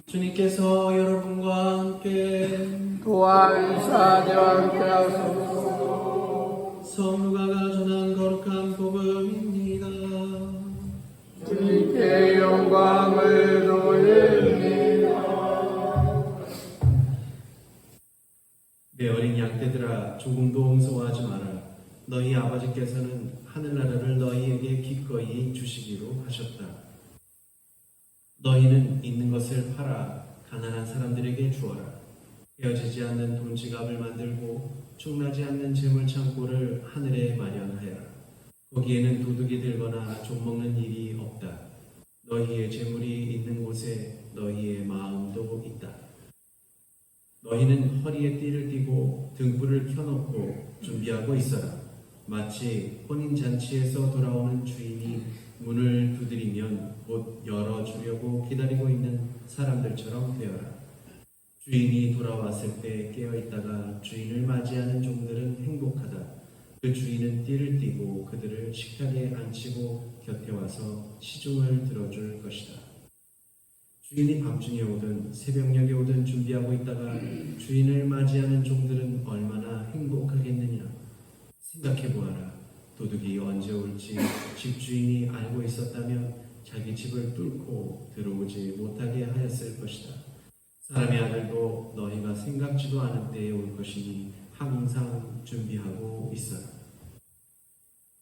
주님께서 여러분과 함께 또한 사대와 함께 하소서. 성루가가 전한 거룩한 복음입니다. 주님께 영광을 돌립니다. 내 어린 양떼들아, 조금도 홍소하지 마라. 너희 아버지께서는 하늘나라를 너희에게 기꺼이 주시기로 하셨다. 너희는 있는 것을 팔아 가난한 사람들에게 주어라. 헤어지지 않는 돈지갑을 만들고 충나지 않는 재물 창고를 하늘에 마련하여라. 거기에는 도둑이 들거나 좀먹는 일이 없다. 너희의 재물이 있는 곳에 너희의 마음도 있다. 너희는 허리에 띠를 띠고 등불을 켜놓고 준비하고 있어라. 마치 혼인잔치에서 돌아오는 주인이 문을 두드리면 곧 열어주려고 기다리고 있는 사람들처럼 되어라. 주인이 돌아왔을 때 깨어있다가 주인을 맞이하는 종들은 행복하다. 그 주인은 띠를 띠고 그들을 식탁에 앉히고 곁에 와서 시중을 들어줄 것이다. 주인이 밤중에 오든 새벽녘에 오든 준비하고 있다가 주인을 맞이하는 종들은 얼마나 행복하겠느냐. 생각해보아라. 도둑이 언제 올지 집주인이 알고 있었다면 자기 집을 뚫고 들어오지 못하게 하였을 것이다. 사람의 아들도 너희가 생각지도 않은 때에 올 것이니 항상 준비하고 있어라.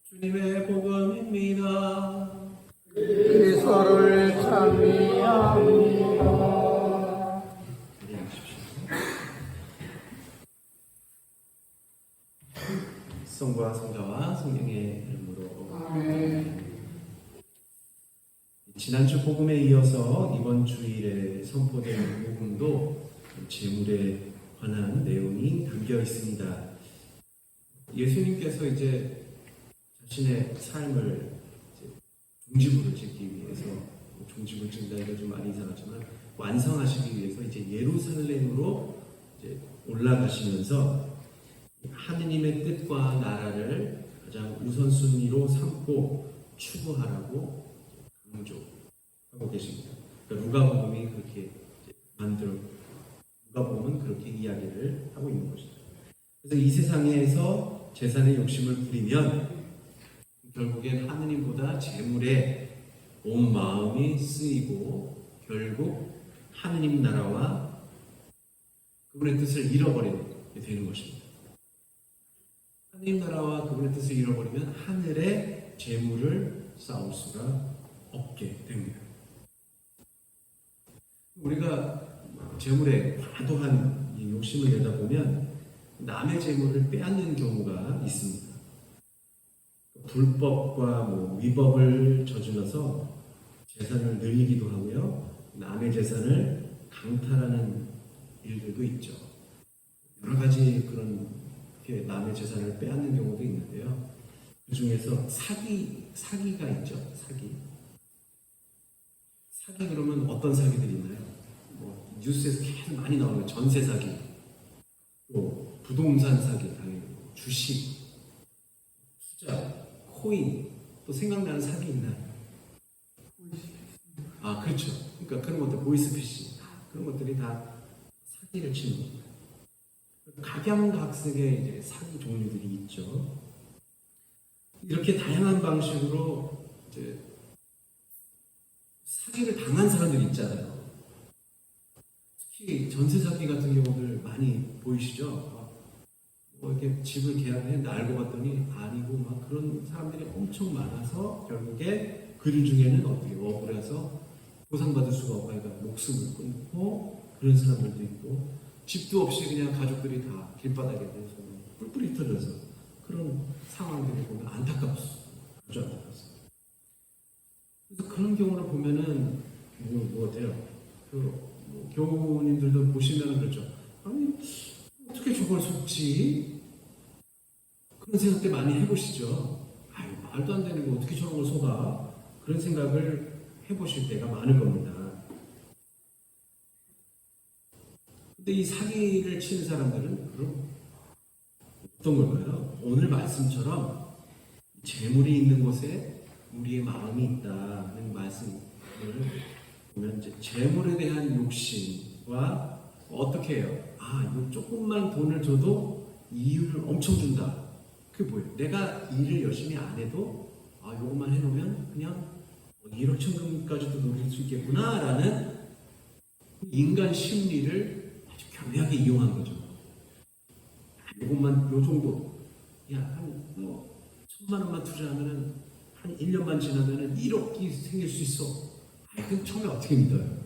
주님의 복음입니다. 그리스도를 찬미합니다. 자리하십시오. 성부와 성자와 성령의 이름으로 아멘. 지난주 복음에 이어서 이번 주일에 선포된 복음도 재물에 관한 내용이 담겨 있습니다. 예수님께서 이제 자신의 삶을 종지부를 짓기 위해서, 종지부를 짓는다니까 좀 많이 이상하지만 완성하시기 위해서 이제 예루살렘으로 이제 올라가시면서 하느님의 뜻과 나라를 가장 우선순위로 삼고 추구하라고 강조하고 계십니다. 그러니까 누가복음이 그렇게 누가복음은 그렇게 이야기를 하고 있는 것이죠. 그래서 이 세상에서 재산의 욕심을 부리면 결국엔 하느님보다 재물에 온 마음이 쓰이고 결국 하느님 나라와 그분의 뜻을 잃어버리게 되는 것입니다. 하느님 나라와 그분의 뜻을 잃어버리면 하늘에 재물을 쌓을 수가 없게 됩니다. 우리가 재물에 과도한 욕심을 내다 보면 남의 재물을 빼앗는 경우가 있습니다. 불법과 위법을 저질러서 재산을 늘리기도 하고요, 남의 재산을 강탈하는 일들도 있죠. 여러 가지 그런 남의 재산을 빼앗는 경우도 있는데요. 그 중에서 사기가 있죠. 사기 그러면 어떤 사기들이 있나요? 뉴스에서 계속 많이 나오는 전세 사기, 또 부동산 사기, 당연히 주식, 투자, 코인, 또 생각나는 사기 있나요? 그렇죠. 그러니까 그런 것들, 보이스피싱, 그런 것들이 다 사기를 치는 겁니다. 각양각색의 이제 사기 종류들이 있죠. 이렇게 다양한 방식으로 이제 사기를 당한 사람들이 있잖아요. 특히 전세 사기 같은 경우들 많이 보이시죠? 이렇게 집을 계약했는데 알고 봤더니 아니고 그런 사람들이 엄청 많아서 결국에 그 중에는 어떻게 억울해서 보상받을 수가 없고 그러니까 목숨을 끊고 그런 사람들도 있고, 집도 없이 그냥 가족들이 다 길바닥에 대해서 뿔뿔이 흩어져서 그런 상황들을 보면 안타깝습니다. 아주 안타깝습니다. 그래서 그런 경우를 보면은 뭐 어때요? 교우님들도 보시면 그렇죠. 아니 어떻게 저걸 속지? 그런 생각들 많이 해보시죠. 말도 안 되는 거 어떻게 저런 걸 속아? 그런 생각을 해보실 때가 많을 겁니다. 근데 이 사기를 치는 사람들은 그럼 어떤 걸까요? 오늘 말씀처럼 재물이 있는 곳에 우리의 마음이 있다는 말씀을 보면 이제 재물에 대한 욕심과 어떻게 해요? 아, 이거 조금만 돈을 줘도 이윤을 엄청 준다. 그게 뭐예요? 내가 일을 열심히 안 해도 아, 요것만 해놓으면 그냥 1억 천금까지도 노릴 수 있겠구나라는 인간 심리를 아주 교묘하게 이용한 거죠. 요것만 요 정도, 야, 한 1,000만 원만 투자하면은 한 1년만 지나면은 1억이 생길 수 있어. 아, 그럼 처음에 어떻게 믿어요?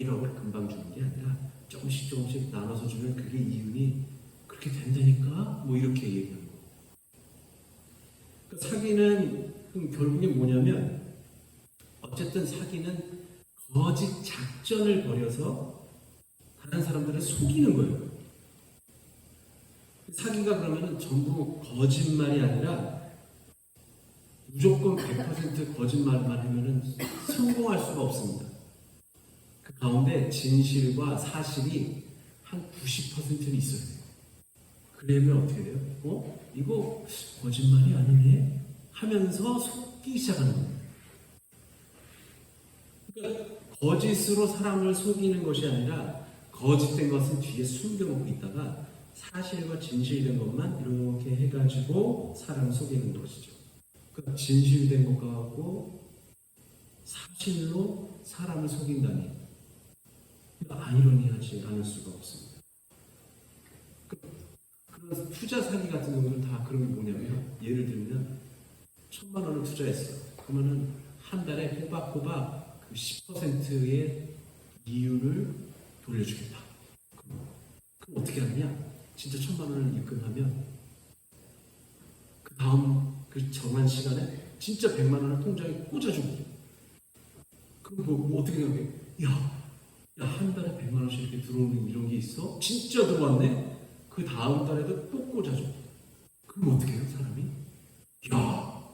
1억을 금방 주는 게 아니라 조금씩 나눠서 주면 그게 이윤이 그렇게 된다니까? 뭐 이렇게 얘기하는 거. 그러니까 사기는 결국에 뭐냐면 어쨌든 사기는 거짓 작전을 벌여서 다른 사람들을 속이는 거예요. 사기가 그러면은 전부 거짓말이 아니라 무조건 100% 거짓말만 하면은 성공할 수가 없습니다. 그 가운데 진실과 사실이 한 90%는 있어야 돼요. 그러면 어떻게 돼요? 이거 거짓말이 아니네? 하면서 속기 시작하는 거예요. 그러니까 거짓으로 사람을 속이는 것이 아니라 거짓된 것은 뒤에 숨겨놓고 있다가 사실과 진실된 것만 이렇게 해가지고 사람을 속이는 것이죠. 그러니까 진실된 것과 같고 사실로 사람을 속인다니 아이러니하지 않을 수가 없습니다. 그런 투자 사기 같은 경우는 다 그런 게 뭐냐면 예를 들면 1,000만 원을 투자했어요. 그러면은 한 달에 꼬박꼬박 그 10%의 이윤을 돌려주겠다. 그럼 어떻게 하느냐? 진짜 1,000만 원을 입금하면 그 다음 그 정한 시간에 진짜 100만 원을 통장에 꽂아주고 그럼 뭐 어떻게 생각해? 야, 한 달에 100만 원씩 이렇게 들어오는 이런 게 있어? 진짜 들어왔네? 그 다음 달에도 또 꽂아줘. 그럼 어떻게 해요, 사람이? 야,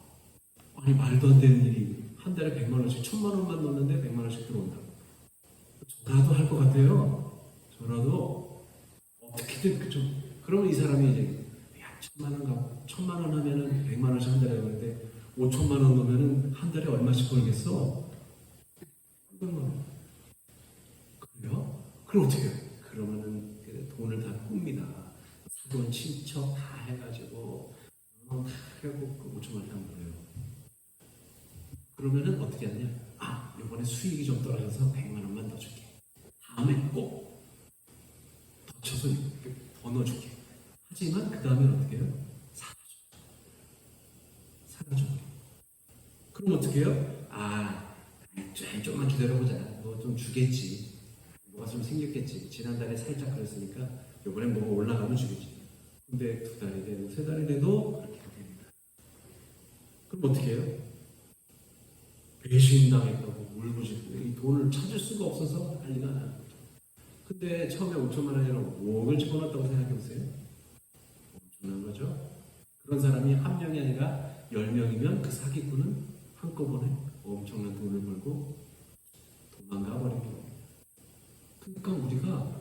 아니 말도 안 되는 일이 한 달에 100만 원씩, 1,000만 원만 넣었는데 100만 원씩 들어온다. 저라도 할 것 같아요. 저라도 어떻게든 그죠. 그러면 이 사람이 이제 야, 1,000만 원 가고 1,000만 원 하면은 100만 원씩 한 달에 가는데 5천만 원 넣으면은 한 달에 얼마씩 벌겠어? 그래요? 그럼 어떻게 해요? 그러면은 돈을 다 꿉니다. 사돈 친척 다 해가지고 다 해고 그 5천만 원 한 거예요. 그러면은 어떻게 하냐? 아, 이번에 수익이 좀 떨어져서 100만 원만 더 줄게. 다음에 꼭 더 쳐서 더 넣어줄게. 하지만 그 다음엔 어떻게 해요? 사라져. 그럼 어떻게 해요? 아, 좀만 기다려보자. 뭐 좀 주겠지. 뭐가 좀 생겼겠지. 지난달에 살짝 그랬으니까 이번엔 뭐가 올라가면 주겠지. 근데 2달이 되고 3달이 돼도 그렇게 됩니다. 그럼 어떻게 해요? 배신당했다고 울부짖고 이 돈을 찾을 수가 없어서 난리가 나는 거죠. 근데 처음에 5천만 원이라 5억을 집어넣었다고 생각해보세요. 엄청난 거죠. 그런 사람이 한 명이 아니라 10명이면 그 사기꾼은 한꺼번에 엄청난 돈을 벌고 도망가 버린 겁니다. 그러니까 우리가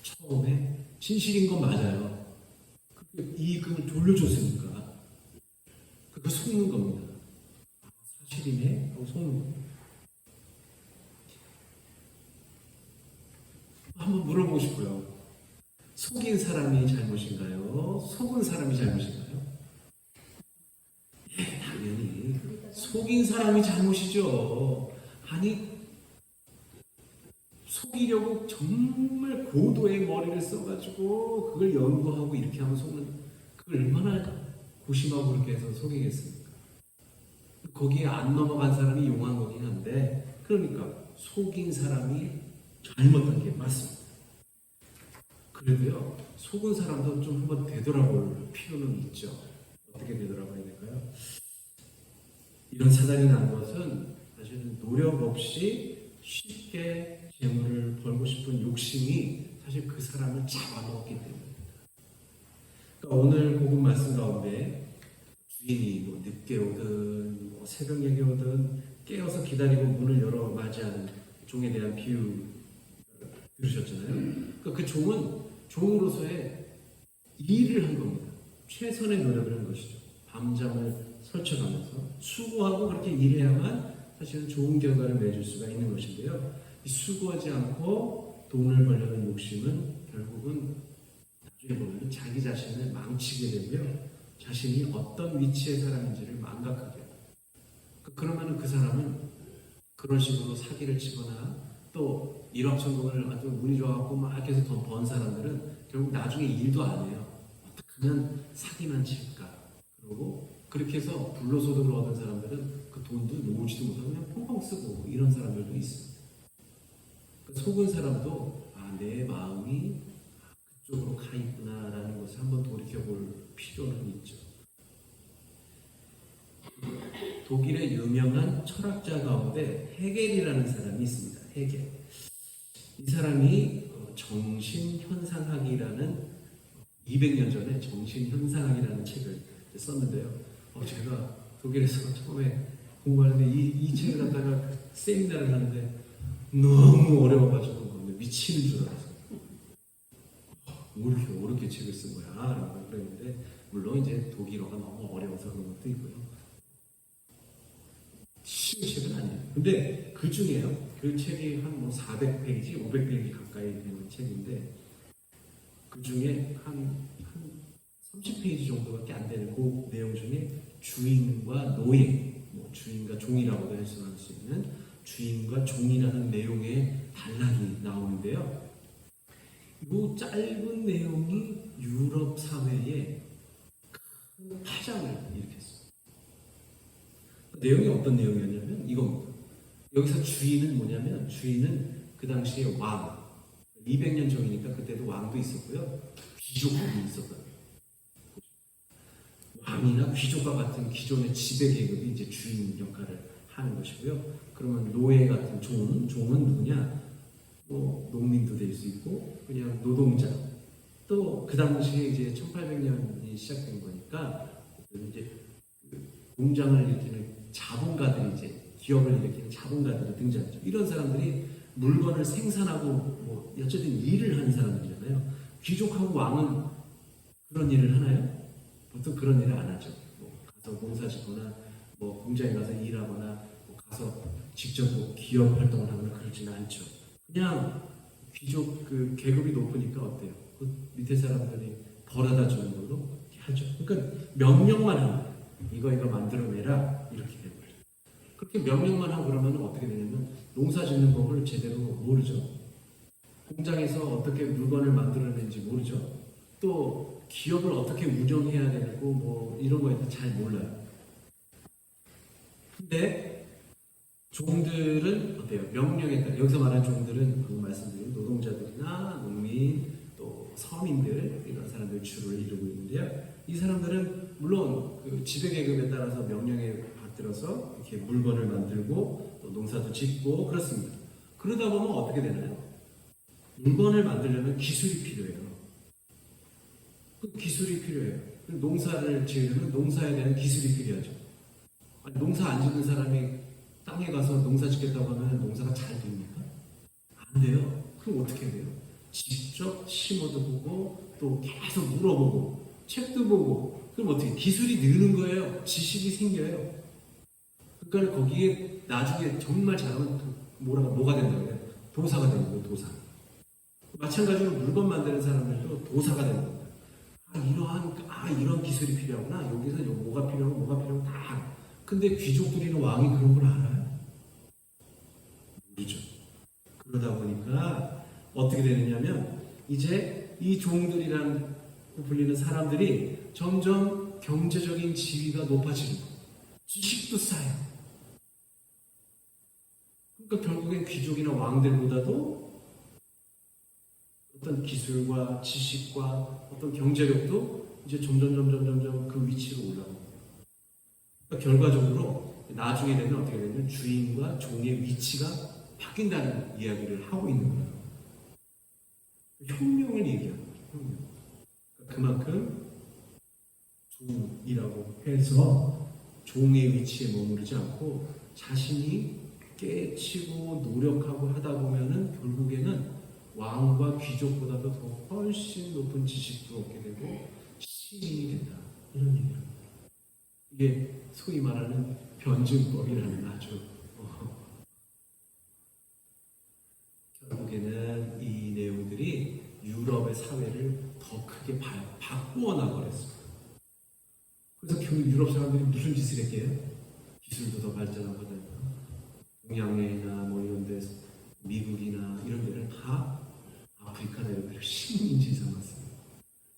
처음에 진실인 건 맞아요. 이익금을 돌려줬으니까 그거 속는 겁니다. 사실이네? 하고 속는 겁니다. 한번 물어보고 싶어요. 속인 사람이 잘못인가요? 속은 사람이 잘못인가요? 예, 당연히 속인 사람이 잘못이죠. 아니 속이려고 정말 고도의 머리를 써가지고 그걸 연구하고 이렇게 하면 속는 그걸 얼마나 고심하고 그렇게 해서 속이겠습니까? 거기에 안 넘어간 사람이 용한 거긴 한데 그러니까 속인 사람이 잘못한 게 맞습니다. 그래도요 속은 사람도 좀 한번 되돌아볼 필요는 있죠. 어떻게 되돌아봐야 될까요? 이런 사단이 난 것은 사실은 노력 없이 쉽게 재물을 벌고 싶은 욕심이 사실 그 사람을 잡아먹었기 때문입니다. 그러니까 오늘 복음 말씀 가운데 주인이 뭐 늦게 오든 뭐 새벽에 오든 깨어서 기다리고 문을 열어 맞이하는 종에 대한 비유 들으셨잖아요. 그러니까 그 종은 종으로서의 일을 한 겁니다. 최선의 노력을 한 것이죠. 밤잠을 설쳐가면서 수고하고 그렇게 일해야만 사실은 좋은 결과를 맺을 수가 있는 것인데요. 이 수고하지 않고 돈을 벌려는 욕심은 결국은 나중에 보면 자기 자신을 망치게 되고요. 자신이 어떤 위치의 사람인지를 망각하게 해요. 그러면 그 사람은 그런 식으로 사기를 치거나 또 일확천금을 아주 운이 좋아갖고 막 이렇게 해서 돈 번 사람들은 결국 나중에 일도 안 해요. 어떻게 하면 사기만 칠까? 그러고 그렇게 해서 불로소득을 얻은 사람들은 그 돈도 모으지도 못하고 그냥 펑펑 쓰고 이런 사람들도 있어요. 속은 사람도 내 마음이 그쪽으로 가 있구나라는 것을 한번 돌이켜볼 필요는 있죠. 독일의 유명한 철학자 가운데 헤겔이라는 사람이 있습니다. 헤겔. 이 사람이 정신현상학이라는 200년 전에 정신현상학이라는 책을 썼는데요. 제가 독일에서 처음에 공부하는데 이 책을 갖다가 세미나를 하는데 너무 어려워가지고 미치는 줄 알았어요. 뭐 이렇게 어렵게 책을 쓴 거야? 라고 그랬는데 물론 이제 독일어가 너무 어려워서 그런 것도 있고요. 쉬운 책은 아니에요. 근데 그 중에요. 그 책이 한 400페이지, 500페이지 가까이 되는 책인데 그 중에 한 30페이지 정도밖에 안 되는 그 내용 중에 주인과 노예, 주인과 종이라고도 할 수 있는 주인과 종이라는 내용의 단락이 나오는데요. 이 짧은 내용이 유럽 사회에 큰 파장을 일으켰어요. 내용이 어떤 내용이었냐면 이겁니다. 여기서 주인은 뭐냐면 주인은 그 당시에 왕, 200년 전이니까 그때도 왕도 있었고요. 귀족들이 있었거든요. 왕이나 귀족과 같은 기존의 지배 계급이 이제 주인 역할을 하는 것이고요. 그러면 노예 같은 종은 누구냐? 농민도 될 수 있고 그냥 노동자. 또 그 당시에 이제 1800년이 시작된 거니까 이제 공장을 일으키는 자본가들이 이제 기업을 일으키는 자본가들이 등장하죠. 이런 사람들이 물건을 생산하고 어쨌든 일을 하는 사람들이잖아요. 귀족하고 왕은 그런 일을 하나요? 보통 그런 일을 안 하죠. 가서 농사 짓거나 공장에 가서 일하거나 가서 직접 기업 활동을 하거나 그러지는 않죠. 그냥 귀족 그 계급이 높으니까 어때요? 그 밑에 사람들이 벌어다 주는 걸로 하죠. 그러니까 명령만 하는 거예요. 이거 만들어내라 이렇게 되는 거예요. 그렇게 명령만 하고 그러면 어떻게 되냐면 농사 짓는 법을 제대로 모르죠. 공장에서 어떻게 물건을 만들어내는지 모르죠. 또 기업을 어떻게 운영해야 되고 이런 거에 대해서 잘 몰라요. 근데 종들은 어때요? 명령에 따라 여기서 말하는 종들은 방금 말씀드린 노동자들이나 농민 또 서민들 이런 사람들 주를 이루고 있는데요. 이 사람들은 물론 그 지배 계급에 따라서 명령에 받들어서 이렇게 물건을 만들고 또 농사도 짓고 그렇습니다. 그러다 보면 어떻게 되나요? 물건을 만들려면 기술이 필요해요. 그 기술이 필요해요. 농사를 지으려면 농사에 대한 기술이 필요하죠. 농사 안 짓는 사람이 땅에 가서 농사 짓겠다고 하면 농사가 잘 됩니까? 안 돼요. 그럼 어떻게 돼요? 직접 심어도 보고 또 계속 물어보고 책도 보고 그럼 어떻게 기술이 느는 거예요. 지식이 생겨요. 그러니까 거기에 나중에 정말 잘하면 뭐가 된다고요? 도사가 되는 거예요. 도사. 마찬가지로 물건 만드는 사람들도 도사가 되는 겁니다. 이런 기술이 필요하구나. 여기서 뭐가 필요하고 다. 근데 귀족들이나 왕이 그런 걸 알아요? 모르죠. 그러다 보니까 어떻게 되느냐면 이제 이 종들이라고 불리는 사람들이 점점 경제적인 지위가 높아지는 거예요. 지식도 쌓여요. 그러니까 결국엔 귀족이나 왕들보다도 어떤 기술과 지식과 어떤 경제력도 이제 점점 그 위치로 올라가요. 그러니까 결과적으로 나중에 되면 어떻게 되냐면 주인과 종의 위치가 바뀐다는 이야기를 하고 있는 거예요. 혁명을 얘기하는 거예요. 그만큼 종이라고 해서 종의 위치에 머무르지 않고 자신이 깨치고 노력하고 하다 보면은 결국에는 왕과 귀족보다도 더 훨씬 높은 지식도 얻게 되고 시민이 된다. 이런 얘기입니다. 이게 소위 말하는 변증법이라는 아주 결국에는 이 내용들이 유럽의 사회를 더 크게 바꾸어 나가버렸습니다. 그래서 결국 유럽 사람들이 무슨 짓을 했게요? 기술도 더 발전하고 동양이나 뭐 이런 데 미국이나 이런 데를 다 아프리카나 이런 데를 식민지 삼았습니다.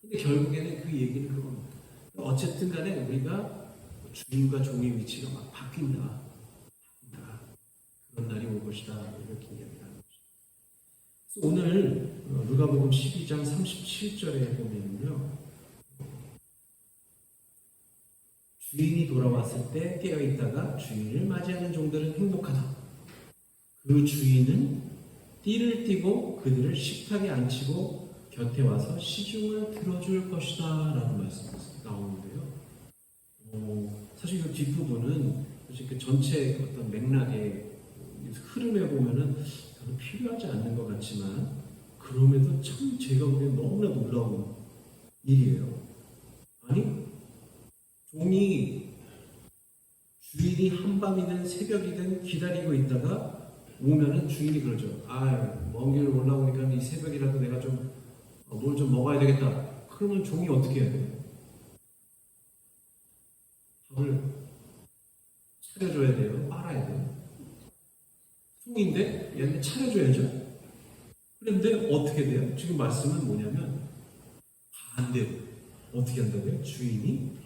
근데 결국에는 그 얘기는 그겁니다. 어쨌든 간에 우리가 주인과 종의 위치가 막 바뀐다. 그런 날이 올 것이다. 이렇게 이야기를 하는 것이죠. 그래서 오늘 누가복음 12장 37절에 보면요. 주인이 돌아왔을 때 깨어있다가 주인을 맞이하는 종들은 행복하다. 그 주인은 띠를 띠고 그들을 식탁에 앉히고 곁에 와서 시중을 들어줄 것이다 라는 말씀이 나오는데요. 사실 이 뒷부분은 그 전체 어떤 맥락의 흐름에 보면은 별로 필요하지 않는 것 같지만 그럼에도 참 제가 보기엔 너무나 놀라운 일이에요. 아니 종이 주인이 한밤이든 새벽이든 기다리고 있다가 오면은 주인이 그러죠. 먼 길을 올라오니까 이 새벽이라도 내가 좀 뭘 좀 먹어야 되겠다. 그러면 종이 어떻게 해야 돼요? 밥을 차려줘야 돼요. 빨아야 돼요. 종인데 얘는 차려줘야죠. 그런데 어떻게 돼요? 지금 말씀은 뭐냐면 반대로 어떻게 한다고요? 주인이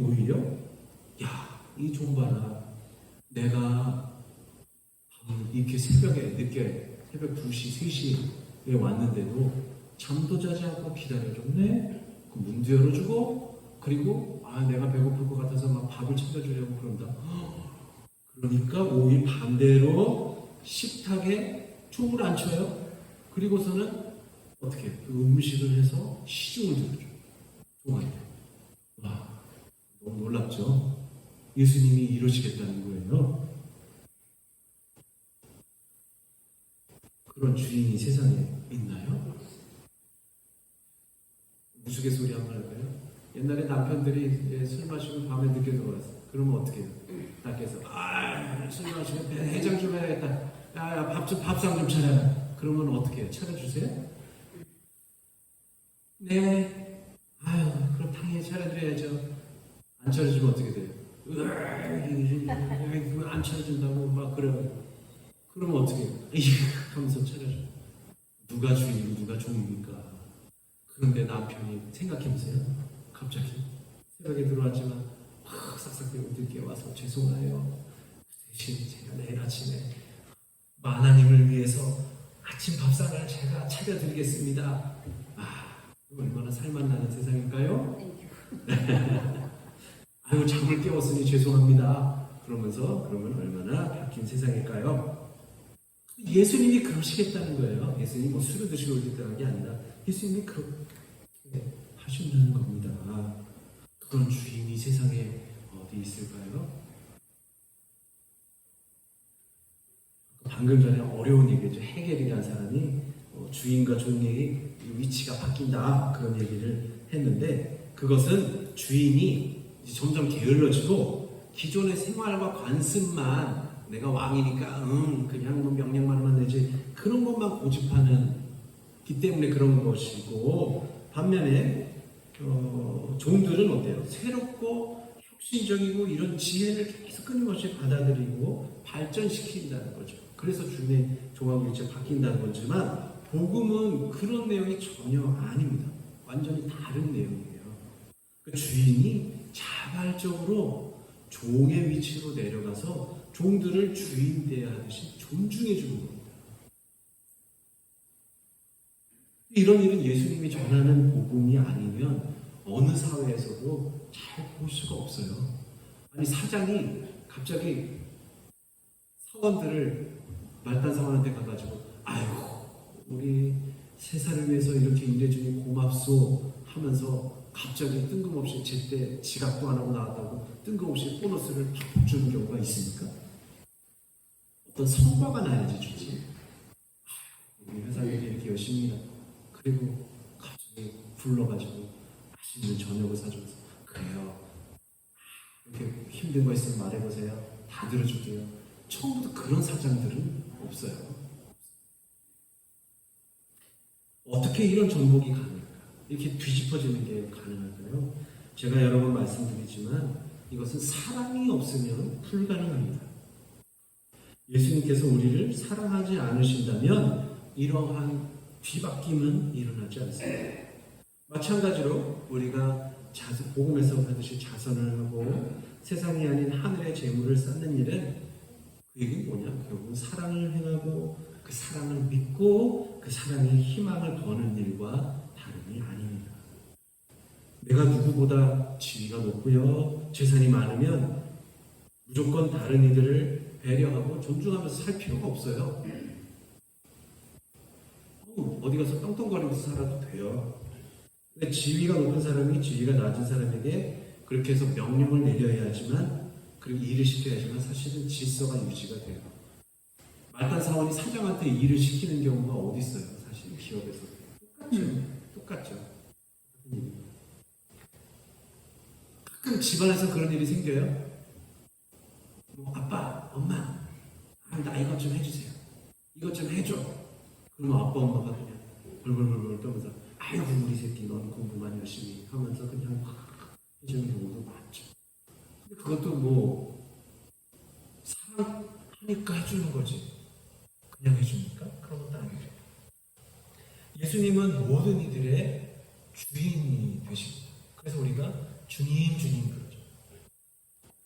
오히려 이 종 봐라. 내가 이렇게 새벽에 늦게 새벽 2시, 3시에 왔는데도 잠도 자지 않고 기다려줬네. 그 문도 열어주고 그리고 내가 배고플 것 같아서 막 밥을 챙겨주려고 그런다. 그러니까 오히려 반대로 식탁에 총을 안 쳐요. 그리고서는 어떻게 그 음식을 해서 시중을 들어줘요. 종한테. 너무 놀랍죠? 예수님이 이러시겠다는 거예요. 그런 주인이 세상에 있나요? 우스갯소리 한번 할까요? 옛날에 남편들이 술 마시고 밤에 늦게 들어왔어요. 그러면 어떻게 해요? 밖에서 술 마시고 해장 좀 해야겠다. 밥상 좀 차려라. 그러면 어떻게 해요? 차려주세요? 네. 그럼 당연히 차려드려야죠. 안 차려주면 어떻게 돼요? 안 차려준다고 막 그래요. 그러면 어떻게 해요? 하면서 차려줘. 누가 주인이고 누가 종입니까? 그런데 남편이 생각해보세요. 갑자기 새벽에 들어왔지만 싹싹대고 늦게 와서 죄송해요. 대신 제가 내일 아침에 하나님을 위해서 아침 밥상을 제가 차려드리겠습니다. 얼마나 살맛나는 세상일까요? 잠을 깨웠으니 죄송합니다. 그러면 얼마나 바뀐 세상일까요? 예수님이 그러시겠다는 거예요. 예수님이 뭐 술을 드시고 오겠다는 게 아니라 예수님이 그렇게 하신다는 겁니다. 그런 주인이 세상에 어디 있을까요? 방금 전에 어려운 얘기죠. 헤겔이라는 사람이 주인과 종의 위치가 바뀐다 그런 얘기를 했는데 그것은 주인이 이제 점점 게을러지고 기존의 생활과 관습만 내가 왕이니까 그냥 뭐 명령만 하면 되지 그런 것만 고집하는 기 때문에 그런 것이고 반면에 종들은 어때요? 새롭고 혁신적이고 이런 지혜를 계속 끊임없이 받아들이고 발전시킨다는 거죠. 그래서 주인의 종하고 위치가 바뀐다는 거지만 복음은 그런 내용이 전혀 아닙니다. 완전히 다른 내용이에요. 그 주인이 자발적으로 종의 위치로 내려가서 종들을 주인 대하듯이 존중해 주는 겁니다. 이런 일은 예수님이 전하는 복음이 아니면 어느 사회에서도 잘 볼 수가 없어요. 아니 사장이 갑자기 사원들을 말단 사원한테 가가지고 우리 세상을 위해서 이렇게 일해주니 고맙소 하면서 갑자기 뜬금없이 제때 지각도 안 하고 나왔다고 뜬금없이 보너스를 팍 주는 경우가 있습니까? 어떤 성과가 나야지 주지. 우리 회사 일이 이렇게 열심히 일하고 그리고 갑자기 불러가지고 맛있는 저녁을 사줘서 그래요. 이렇게 힘든 거 있으면 말해보세요. 다 들어줄게요. 처음부터 그런 사장들은 없어요. 어떻게 이런 정복이 가능할까? 이렇게 뒤집어지는 게 가능할까요? 제가 여러 번 말씀드리지만 이것은 사랑이 없으면 불가능합니다. 예수님께서 우리를 사랑하지 않으신다면 이러한 뒤바뀜은 일어나지 않습니다. 마찬가지로 우리가 복음에서 받으실 자선을 하고 세상이 아닌 하늘의 재물을 쌓는 일은 그 얘기는 뭐냐? 결국은 사랑을 행하고 그 사랑을 믿고 그 사랑의 희망을 버는 일과 다름이 아닙니다. 내가 누구보다 지위가 높고요, 재산이 많으면 무조건 다른 이들을 배려하고 존중하면서 살 필요가 없어요. 어디 가서 떵떵거리면서 살아도 돼요. 근데 지위가 높은 사람이 지위가 낮은 사람에게 그렇게 해서 명령을 내려야 하지만, 그리고 일을 시켜야 하지만 사실은 질서가 유지가 돼요. 말단 사원이 사장한테 일을 시키는 경우가 어디 있어요? 사실 기업에서 똑같죠. 가끔 집안에서 그런 일이 생겨요. 뭐 아빠, 엄마, 나 이것 좀 해주세요. 이것 좀 해줘. 그러면 아빠, 엄마가 그냥 벌벌벌벌 떠면서 아이고 우리 새끼 넌 공부만 열심히 하면서 그냥 해주는 경우도 많죠. 근데 그것도 뭐 사랑하니까 해주는 거지 그냥 해줍니까? 그런 것도 아니죠. 예수님은 모든 이들의 주인이 되십니다. 그래서 우리가 주님 그러죠.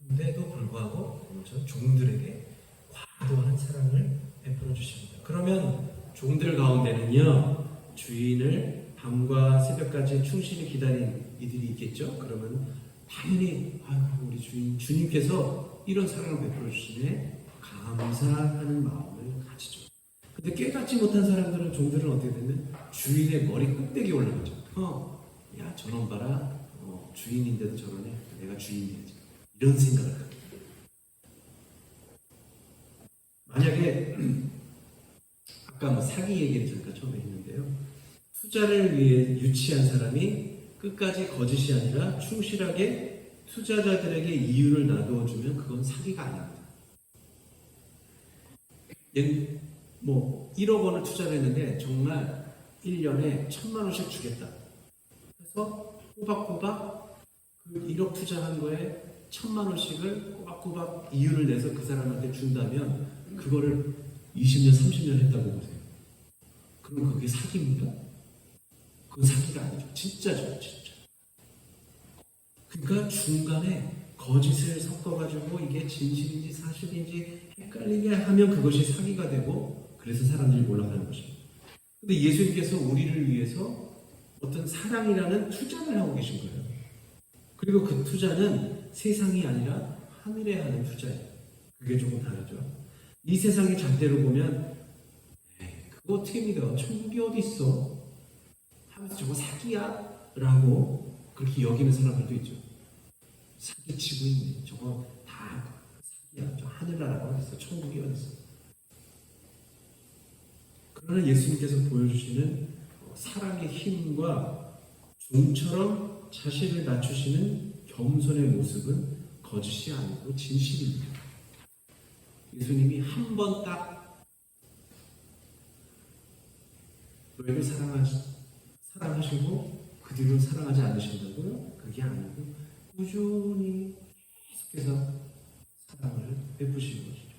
근데도 불구하고 전 종들에게 과도한 사랑을 베풀어 주십니다. 그러면 종들 가운데는요, 주인을 밤과 새벽까지 충실히 기다린 이들이 있겠죠. 그러면 당연히 아이고 우리 주님께서 이런 사랑을 베풀어 주시네 감사하는 마음을 가지죠. 근데 깨닫지 못한 사람들은, 종들은 어떻게 되면 주인의 머리 꼭대기에 올라가죠. 야 저놈 봐라, 주인인데도 저러네, 내가 주인이야지, 이런 생각을 합니다. 만약에 아까 뭐 사기 얘기를 잠깐 처음에 했는데요, 투자를 위해 유치한 사람이 끝까지 거짓이 아니라 충실하게 투자자들에게 이유를 놔두어주면 그건 사기가 아닙니다. 뭐 1억 원을 투자를 했는데 정말 1년에 1,000만 원씩 주겠다 해서 꼬박꼬박 그 1억 투자한 거에 1,000만 원씩을 꼬박꼬박 이유를 내서 그 사람한테 준다면 그거를 20년, 30년 했다고 보세요. 그럼 그게 사기입니까? 그건 사기가 아니죠. 진짜죠, 진짜. 그러니까 중간에 거짓을 섞어가지고 이게 진실인지 사실인지 헷갈리게 하면 그것이 사기가 되고, 그래서 사람들이 몰락하는 것입니다. 근데 예수님께서 우리를 위해서 어떤 사랑이라는 투자를 하고 계신 거예요. 그리고 그 투자는 세상이 아니라 하늘에 하는 투자예요. 그게 조금 다르죠. 이 세상의 잣대로 보면 그거 어떻게 믿어? 천국이 어디 있어? 하면서 저거 사기야? 라고 그렇게 여기는 사람들도 있죠. 사기치고 있네. 저거 다 사기야. 저 하늘나라가 어디 있어? 천국이 어디 있어? 그러나 예수님께서 보여주시는 사랑의 힘과 종처럼 자신을 낮추시는 겸손의 모습은 거짓이 아니고 진실입니다. 예수님이 한 번 딱 너희를 사랑하시고 그 뒤로 사랑하지 않으신다고요? 그게 아니고 꾸준히 계속해서 사랑을 베푸시는 것이죠.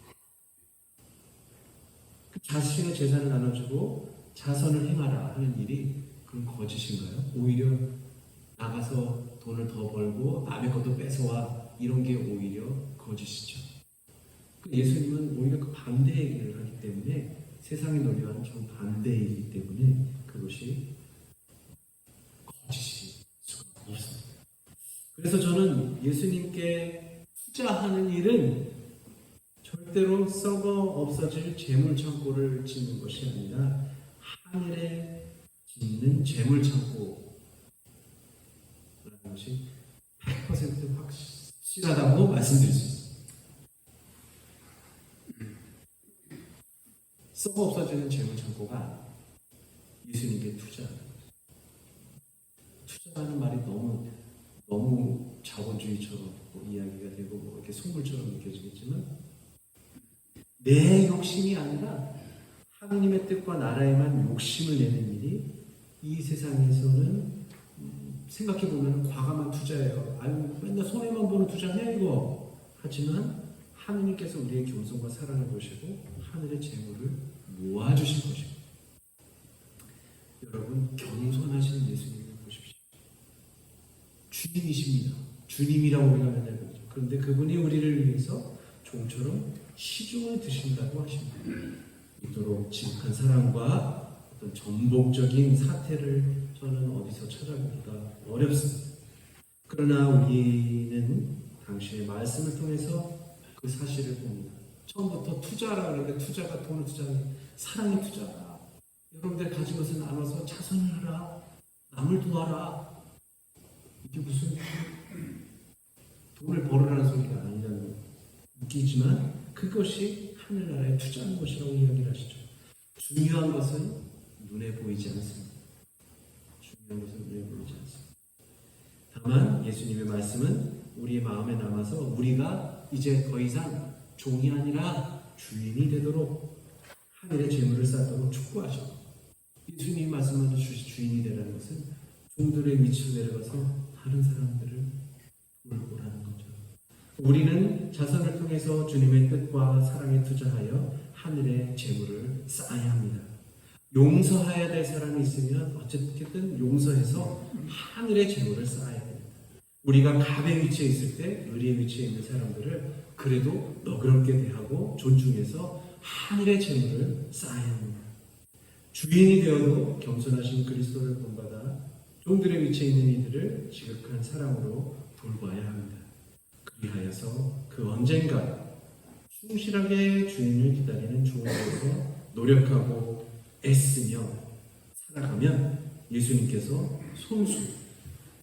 그 자신의 재산을 나눠주고 자선을 행하라 하는 일이 그건 거짓인가요? 오히려 나가서 돈을 더 벌고 남의 것도 뺏어와, 이런 게 오히려 거짓이죠. 예수님은 오히려 그 반대 얘기를 하기 때문에, 세상의 논리와는 좀 반대이기 때문에 그것이 거짓일 수가 없습니다. 그래서 저는 예수님께 투자하는 일은 절대로 썩어 없어질 재물창고를 짓는 것이 아니라 하늘에 짓는 재물창고라는 것이 100% 확실하다고 말씀드릴 수 있습니다. 썩어 없어지는 재물창고가 예수님께 투자하는 거죠. 투자하는 말이 너무 자본주의처럼 이야기가 되고 그리고 뭐 이렇게 속물처럼 느껴지겠지만 내 욕심이 아니라 하느님의 뜻과 나라에만 욕심을 내는 일이 이 세상에서는 생각해 보면 과감한 투자예요. 아유 맨날 손해만 보는 투자냐 이거. 하지만 하느님께서 우리의 겸손과 사랑을 보시고 하늘의 재물을 모아주실 것입니다. 여러분 겸손하신 예수님을 보십시오. 주님이십니다. 주님이라고 우리가 맨날 그러죠. 그런데 그분이 우리를 위해서 종처럼 시중을 드신다고 하십니다. 이토록 지극한 사랑과 어떤 전복적인 사태를 저는 어디서 찾아보기가 어렵습니다. 그러나 우리는 당신의 말씀을 통해서 그 사실을 봅니다. 처음부터 투자라 그러는데 투자가 돈을 투자하는 사랑의 투자다. 여러분들 가진 것을 나눠서 자선을 하라. 남을 도와라. 이게 무슨 돈을 벌으라는 소리가 아니라는 거. 웃기지만 그것이 하늘나라에 투자하는 것이라고 이야기를 하시죠. 중요한 것은 눈에 보이지 않습니다. 중요한 것은 눈에 보이지 않습니다. 다만 예수님의 말씀은 우리의 마음에 남아서 우리가 이제 더 이상 종이 아니라 주인이 되도록 하늘의 재물을 쌓도록 촉구하셔. 예수님 말씀하는 주인이 되라는 것은 종들의 위치를 내려가서 다른 사람들을 돌보라는 거죠. 우리는 자선을 통해서 주님의 뜻과 사랑에 투자하여 하늘의 재물을 쌓아야 합니다. 용서해야 될 사람이 있으면 어쨌든 용서해서 하늘의 재물을 쌓아야 됩니다. 우리가 갑의 위치에 있을 때 의리의 위치에 있는 사람들을 그래도 너그럽게 대하고 존중해서 하늘의 재물을 쌓아야 합니다. 주인이 되어도 겸손하신 그리스도를 본받아 종들의 위치에 있는 이들을 지극한 사랑으로 돌봐야 합니다. 그리하여서 그 언젠가 충실하게 주인을 기다리는 종으로서 노력하고 애쓰며 살아가면 예수님께서 손수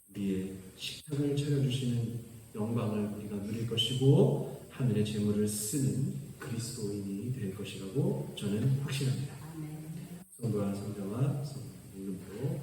우리의 식탁을 차려주시는 영광을 우리가 누릴 것이고 하늘의 재물을 쓰는 그리스도인이 될 것이라고 저는 확신합니다. 성도와 성자와 성령 이름으로